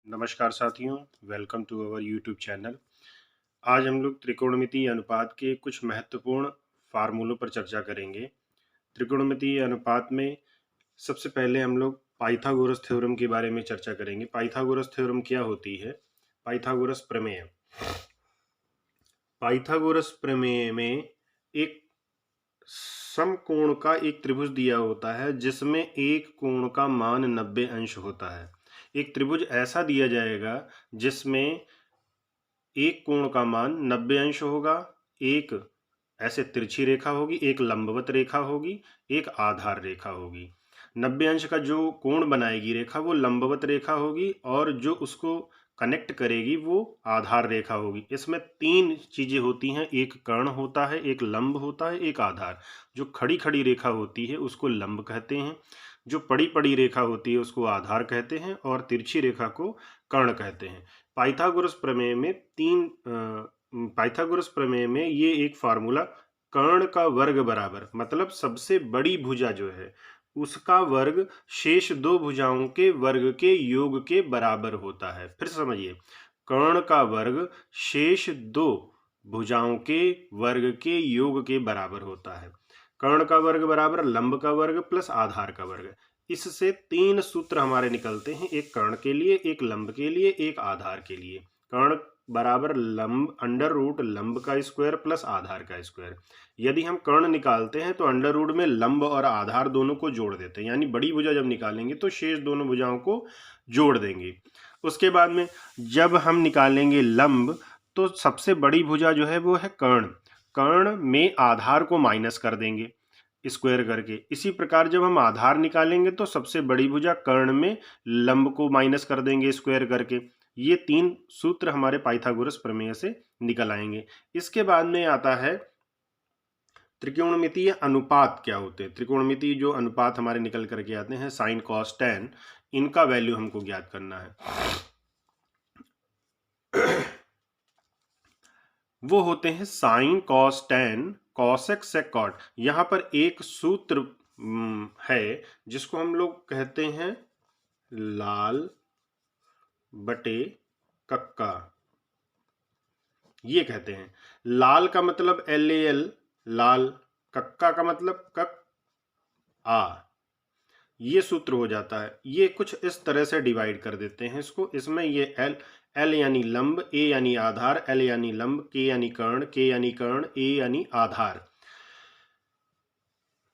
नमस्कार साथियों, welcome to our YouTube channel. आज हम लोग त्रिकोणमितीय अनुपात के कुछ महत्वपूर्ण फार्मूलों पर चर्चा करेंगे। त्रिकोणमितीय अनुपात में सबसे पहले हम लोग पाइथागोरस थ्योरम के बारे में चर्चा करेंगे। पाइथागोरस थ्योरम क्या होती है? पाइथागोरस प्रमेय। पाइथागोरस प्रमेय में एक समकोण का एक त्रिभुज दिया होता है जिसमें एक कोण का मान 90 अंश होता है। एक त्रिभुज ऐसा दिया जाएगा जिसमें एक कोण का मान 90 अंश होगा, एक ऐसे तिरछी रेखा होगी, एक लंबवत रेखा होगी, एक आधार रेखा होगी। 90 अंश का जो कोण बनाएगी रेखा वो लंबवत रेखा होगी और जो उसको कनेक्ट करेगी वो आधार रेखा होगी। इसमें तीन चीजें होती हैं, एक कर्ण होता है, एक लंब होता है, एक आधार। जो खड़ी खड़ी रेखा होती है उसको लंब कहते हैं, जो पड़ी पड़ी रेखा होती है उसको आधार कहते हैं और तिरछी रेखा को कर्ण कहते हैं। पाइथागोरस प्रमेय में पाइथागोरस प्रमेय में ये एक फार्मूला कर्ण का वर्ग बराबर, मतलब सबसे बड़ी भुजा जो है उसका वर्ग शेष दो भुजाओं के वर्ग के योग के बराबर होता है। फिर समझिए, कर्ण का वर्ग शेष दो भुजाओं के वर्ग के योग के बराबर होता है। कर्ण का वर्ग बराबर लंब का वर्ग प्लस आधार का वर्ग। इससे तीन सूत्र हमारे निकलते हैं, एक कर्ण के लिए, एक लंब के लिए, एक आधार के लिए। कर्ण बराबर लंब अंडर रूट लंब का स्क्वायर प्लस आधार का स्क्वायर। यदि हम कर्ण निकालते हैं तो अंडर रूट में लंब और आधार दोनों को जोड़ देते हैं, यानी बड़ी भुजा जब निकालेंगे तो शेष दोनों भुजाओं को जोड़ देंगे। उसके बाद में जब हम निकालेंगे लंब तो सबसे बड़ी भुजा जो है वो है कर्ण। कर्ण में आधार को माइनस कर देंगे स्क्वायर करके। इसी प्रकार जब हम आधार निकालेंगे तो सबसे बड़ी भुजा कर्ण में लंब को माइनस कर देंगे स्क्वायर करके। ये तीन सूत्र हमारे पाइथागोरस प्रमेय से निकल आएंगे। इसके बाद में आता है त्रिकोणमितीय अनुपात क्या होते हैं। त्रिकोणमितीय जो अनुपात हमारे निकल करके आते हैं साइन कॉस टैन, इनका वैल्यू हमको ज्ञात करना है। वो होते हैं sine cos tan cosec sec cot. यहां पर एक सूत्र है जिसको हम लोग कहते हैं लाल बटे कक्का। ये कहते हैं लाल का मतलब LAL लाल, कक्का का मतलब कक आ। ये सूत्र हो जाता है। ये कुछ इस तरह से डिवाइड कर देते हैं इसको। इसमें ये L यानी लंब, A यानी आधार, L यानी लंब, K यानी कर्ण, K यानी कर्ण, A यानी आधार।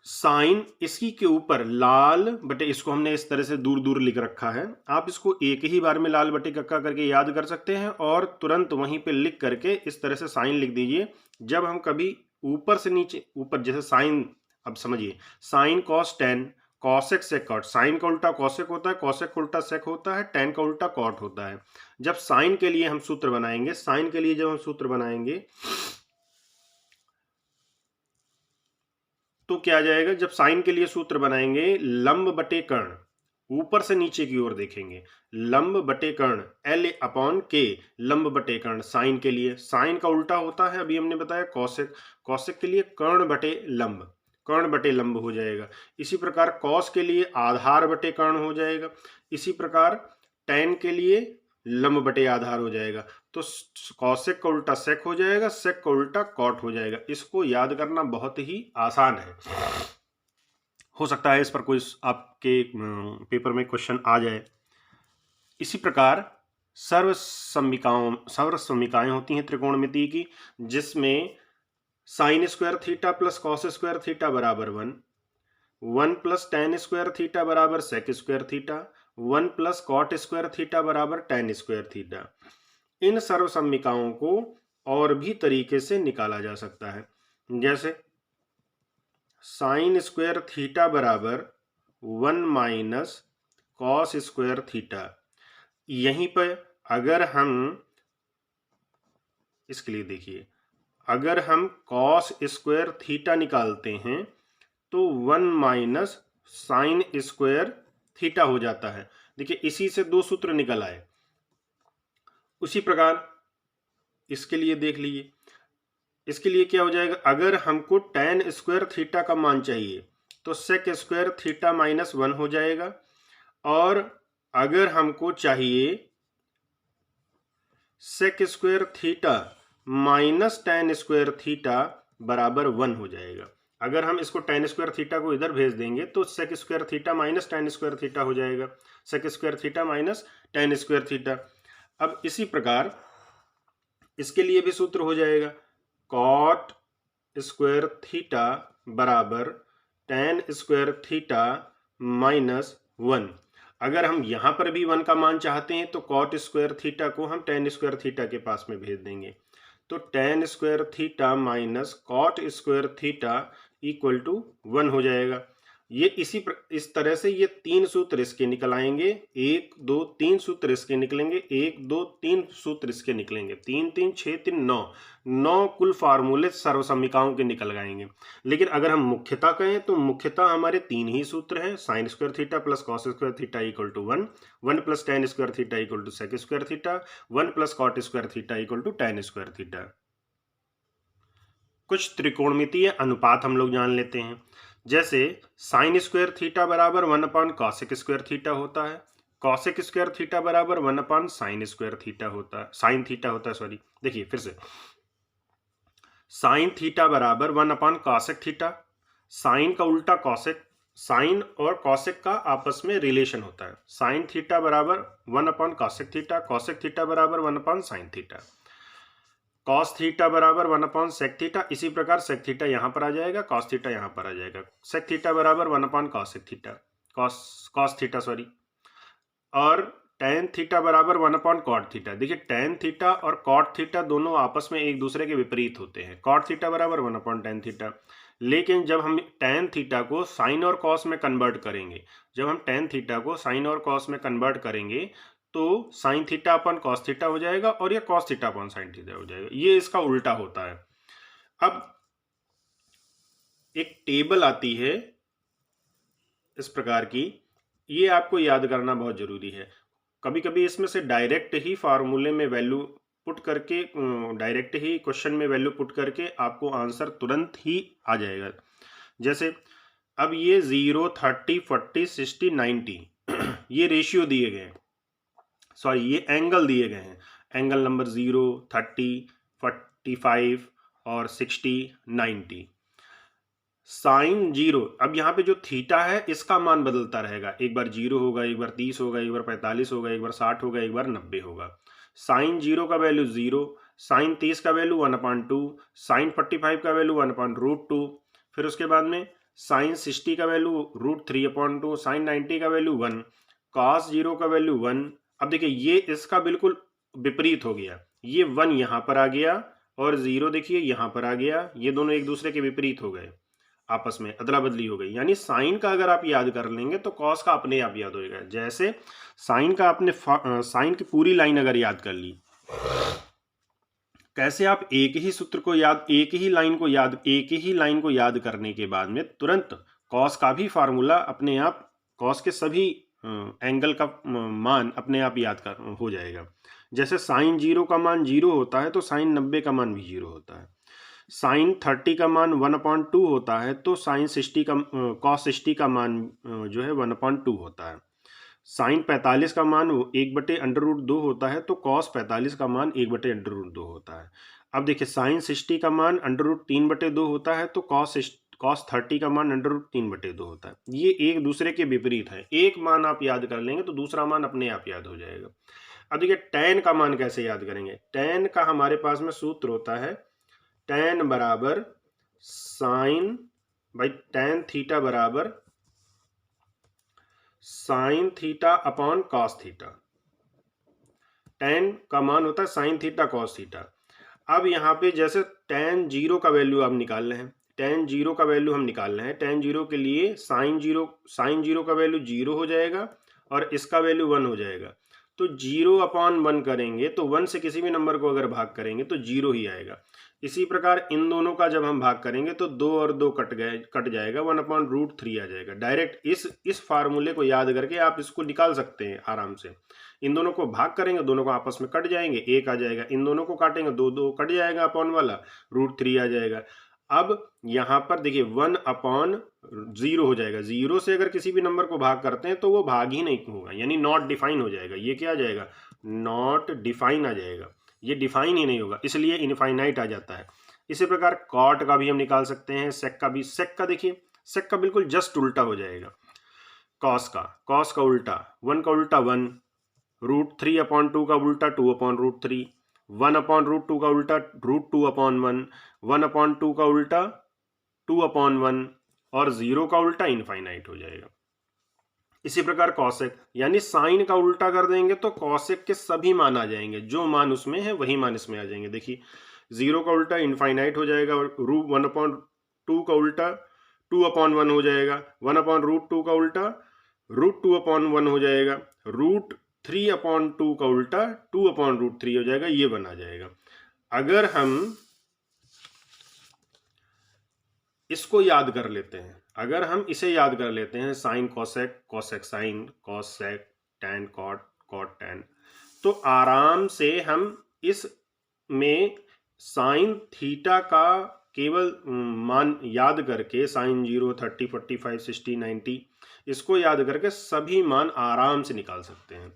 साइन इसकी के ऊपर लाल बटे, इसको हमने इस तरह से दूर दूर लिख रखा है। आप इसको एक ही बार में लाल बटे कक्का करके याद कर सकते हैं और तुरंत वहीं पे लिख करके इस तरह से साइन लिख दीजिए। जब हम कभी ऊपर से नीचे, ऊपर जैसे साइन, अब समझिए sine cos tan cosec sec cot. Sine का उल्टा कॉसेक होता है, कॉसेक का उल्टा सेक होता है, टेन का उल्टा कॉट होता है। जब साइन के लिए हम सूत्र बनाएंगे, साइन के लिए जब हम सूत्र बनाएंगे तो क्या आ जाएगा? जब साइन के लिए सूत्र बनाएंगे लंब बटे कर्ण, ऊपर से नीचे की ओर देखेंगे, लंब बटे कर्ण L अपॉन K, लंब बटे कर्ण। साइन के लिए साइन का उल्टा होता है, अभी हमने बताया कॉसेक। कॉसेक के लिए कर्ण बटे लंब, कर्ण बटे लंब हो जाएगा। इसी प्रकार कॉस के लिए आधार बटे कर्ण हो जाएगा। इसी प्रकार टेन के लिए लंब बटे आधार हो जाएगा। तो कॉसेक का उल्टा सेक हो जाएगा, सेक का उल्टा कॉट हो जाएगा। इसको याद करना बहुत ही आसान है। हो सकता है इस पर कोई आपके पेपर में क्वेश्चन आ जाए। इसी प्रकार सर्व समीकाएं होती हैं त्रिकोणमिति की, जिसमें sine square theta plus cos square theta बराबर 1, 1 प्लस टेन स्क्वायर थीटा बराबर sec square theta, 1 plus cot square theta बराबर टेन स्क्वायर थीटा। इन सर्व समीकाओं को और भी तरीके से निकाला जा सकता है, जैसे साइन स्क्वायर थीटा बराबर 1 माइनस कॉस स्क्वायर थीटा। यहीं पर अगर हम इसके लिए देखिए, अगर हम कॉस स्क्वायर थीटा निकालते हैं तो 1 माइनस साइन स्क्वायर थीटा हो जाता है। देखिए इसी से दो सूत्र निकल आए। उसी प्रकार इसके लिए देख लीजिए, इसके लिए क्या हो जाएगा? अगर हमको टेन स्क्वायर थीटा का मान चाहिए तो सेक स्क्वायर थीटा माइनस 1 हो जाएगा। और अगर हमको चाहिए sec square theta minus tan square theta बराबर 1 हो जाएगा। अगर हम इसको टेन स्क्वायर थीटा को इधर भेज देंगे तो sec square theta minus tan square theta हो जाएगा, sec square theta minus tan square theta. अब इसी प्रकार इसके लिए भी सूत्र हो जाएगा, कॉट स्क्वायर थीटा बराबर टेन स्क्वायर थीटा माइनस 1। अगर हम यहां पर भी 1 का मान चाहते हैं तो कॉट स्क्वायर थीटा को हम टेन स्क्वायर थीटा के पास में भेज देंगे, तो tan square theta minus cot square theta equal to 1 हो जाएगा। ये इस तरह से ये 3 सूत्र इसके निकल आएंगे, 1 2 3 सूत्र इसके निकलेंगे, 1 2 3 सूत्र इसके निकलेंगे, 3 3 6 3 9 कुल फार्मूले सर्वसमीकाओं के निकल आएंगे। लेकिन अगर हम मुख्यता कहें तो मुख्यता हमारे 3 ही सूत्र हैं, sine square theta plus cos square theta equal to 1, 1 plus tan square theta equal to sec square theta, 1 plus cot square theta equal to tan square theta. कुछ त्रिकोणमितीय अनुपात हम लोग जान लेते हैं, जैसे साइन स्क्वायर थीटा बराबर 1 अपॉन कॉसेक स्क्वायर थीटा होता है, कॉसेक स्क्वायर थीटा बराबर 1 अपॉन साइन स्क्वायर थीटा होता है, साइन थीटा होता है, सॉरी देखिए फिर से, साइन थीटा बराबर 1 अपॉन कॉसेक थीटा, साइन का उल्टा कॉसेक, साइन और कॉसेक का आपस में रिलेशन होता है, साइन थीटा बराबर 1 upon cosec theta, cosec theta बराबर 1 upon sine theta, cos theta बराबर 1 अपॉन सेक थीटा। इसी प्रकार सेक थीटा यहाँ पर आ जाएगा, कॉस थीटा यहाँ पर आ जाएगा, सेक थीटा बराबर 1 upon cosec theta, cos theta sorry, और टेन थीटा बराबर 1 अपॉन कॉट थीटा। देखिए टेन थीटा और कॉट थीटा दोनों आपस में एक दूसरे के विपरीत होते हैं, कॉट थीटा बराबर 1 अपॉन टेन थीटा। लेकिन जब हम टेन थीटा को साइन और कॉस में कन्वर्ट करेंगे, जब हम टेन थीटा को साइन और कॉस में कन्वर्ट करेंगे तो साइन थीटा अपन कॉस थीटा हो जाएगा और ये कॉस थीटा अपन साइन थीटा हो जाएगा, ये इसका उल्टा होता है। अब एक टेबल आती है इस प्रकार की, ये आपको याद करना बहुत जरूरी है। कभी कभी इसमें से डायरेक्ट ही फार्मूले में वैल्यू पुट करके, डायरेक्ट ही क्वेश्चन में वैल्यू पुट करके आपको आंसर तुरंत ही आ जाएगा। जैसे अब ये 0 30 40 60 90 ये रेशियो दिए गए हैं, सॉरी ये एंगल दिए गए हैं, एंगल नंबर 0 30 45 और 60 90। साइन 0, अब यहाँ पे जो थीटा है इसका मान बदलता रहेगा, एक बार 0 होगा, एक बार 30 होगा, एक बार 45 होगा, एक बार 60 होगा, एक बार 90 होगा। साइन 0 का वैल्यू 0, साइन 30 का वैल्यू 1/2, साइन 45 का वैल्यू 1/√2, फिर उसके बाद में साइन 60 का वैल्यू √3/2, साइन 90 का वैल्यू 1, कॉस 0 का वैल्यू 1। अब देखिए ये इसका बिल्कुल विपरीत हो गया, ये 1 यहाँ पर आ गया और 0 देखिए यहाँ पर आ गया, ये दोनों एक दूसरे के विपरीत हो गए, आपस में अदला बदली हो गई। यानी साइन का अगर आप याद कर लेंगे तो कॉस का अपने आप याद होएगा। जैसे साइन का आपने साइन की पूरी लाइन अगर याद कर ली, कैसे आप एक ही सूत्र को याद, एक ही लाइन को याद करने के बाद में तुरंत कॉस का भी फार्मूला अपने आप, कॉस के सभी एंगल का मान अपने आप याद कर हो जाएगा। जैसे साइन 0 का मान 0 होता है तो साइन 90 का मान भी 0 होता है, साइन 30 का मान 1/2 होता है तो साइन 60 का कॉस 60 का मान जो है 1/2 होता है, साइन 45 का मान 1/√2 होता है तो कॉस 45 का मान 1/√2 होता है। अब देखिए साइन 60 का मान √3/2 होता है तो कॉस 30 का मान √3/2 होता है। ये एक दूसरे के विपरीत है, एक मान आप याद कर लेंगे तो दूसरा मान अपने आप याद हो जाएगा। अब देखिए टैन का मान कैसे याद करेंगे, टैन का हमारे पास में सूत्र होता है, टैन बराबर साइन भाई टैन थीटा बराबर sine theta upon cos theta, tan का मान होता है साइन थीटा कॉस थीटा। अब यहाँ पे जैसे टैन 0 का वैल्यू आप निकाल रहे हैं, टैन 0 का वैल्यू हम निकाल रहे हैं, टैन 0 के लिए साइन 0 का वैल्यू 0 हो जाएगा और इसका वैल्यू 1 हो जाएगा, तो 0/1 करेंगे तो 1 से किसी भी नंबर को अगर भाग करेंगे तो 0 ही आएगा। इसी प्रकार इन दोनों का जब हम भाग करेंगे तो 2 और 2 कट जाएगा, 1/√3 आ जाएगा। डायरेक्ट इस फार्मूले को याद करके आप इसको निकाल सकते हैं आराम से। इन दोनों को भाग करेंगे, दोनों को आपस में कट जाएंगे, 1 आ जाएगा, इन दोनों को काटेंगे 2 कट जाएगा, अपॉन वाला √3 आ जाएगा। अब यहाँ पर देखिए 1/0 हो जाएगा, 0 से अगर किसी भी नंबर को भाग करते हैं तो वो भाग ही नहीं होगा, यानी नॉट डिफाइन हो जाएगा। ये क्या आ जाएगा, नॉट डिफाइन आ जाएगा। ये डिफाइन ही नहीं होगा, इसलिए इनफाइनाइट आ जाता है। इसी प्रकार कॉट का भी हम निकाल सकते हैं, सेक का भी। सेक का देखिए, सेक का बिल्कुल जस्ट उल्टा हो जाएगा कॉस का उल्टा, 1 का उल्टा 1, √3/2 का उल्टा 2/√3, 1/√2 का उल्टा √2/1, 1/2 का उल्टा 2/1 और 0 का उल्टा इनफाइनाइट हो जाएगा। इसी प्रकार कॉसेक, यानी साइन का उल्टा कर देंगे तो कॉसेक के सभी मान आ जाएंगे, जो मान उसमें है वही मान इसमें आ जाएंगे। देखिए 0 का उल्टा इनफाइनाइट हो जाएगा, 1/2 का उल्टा 2/1 हो जाएगा, 1/√2 का उल्टा √2/1 हो जाएगा, √3/2 का उल्टा 2/√3 हो जाएगा, ये बना जाएगा। अगर हम इसको याद कर लेते हैं, अगर हम इसे याद कर लेते हैं, sine cosec, cosec sine, cosec tan cot, cot tan, तो आराम से हम इस में साइन थीटा का केवल मान याद करके, साइन 0, 30, 45, 60, 90, इसको याद करके सभी मान आराम से निकाल सकते हैं।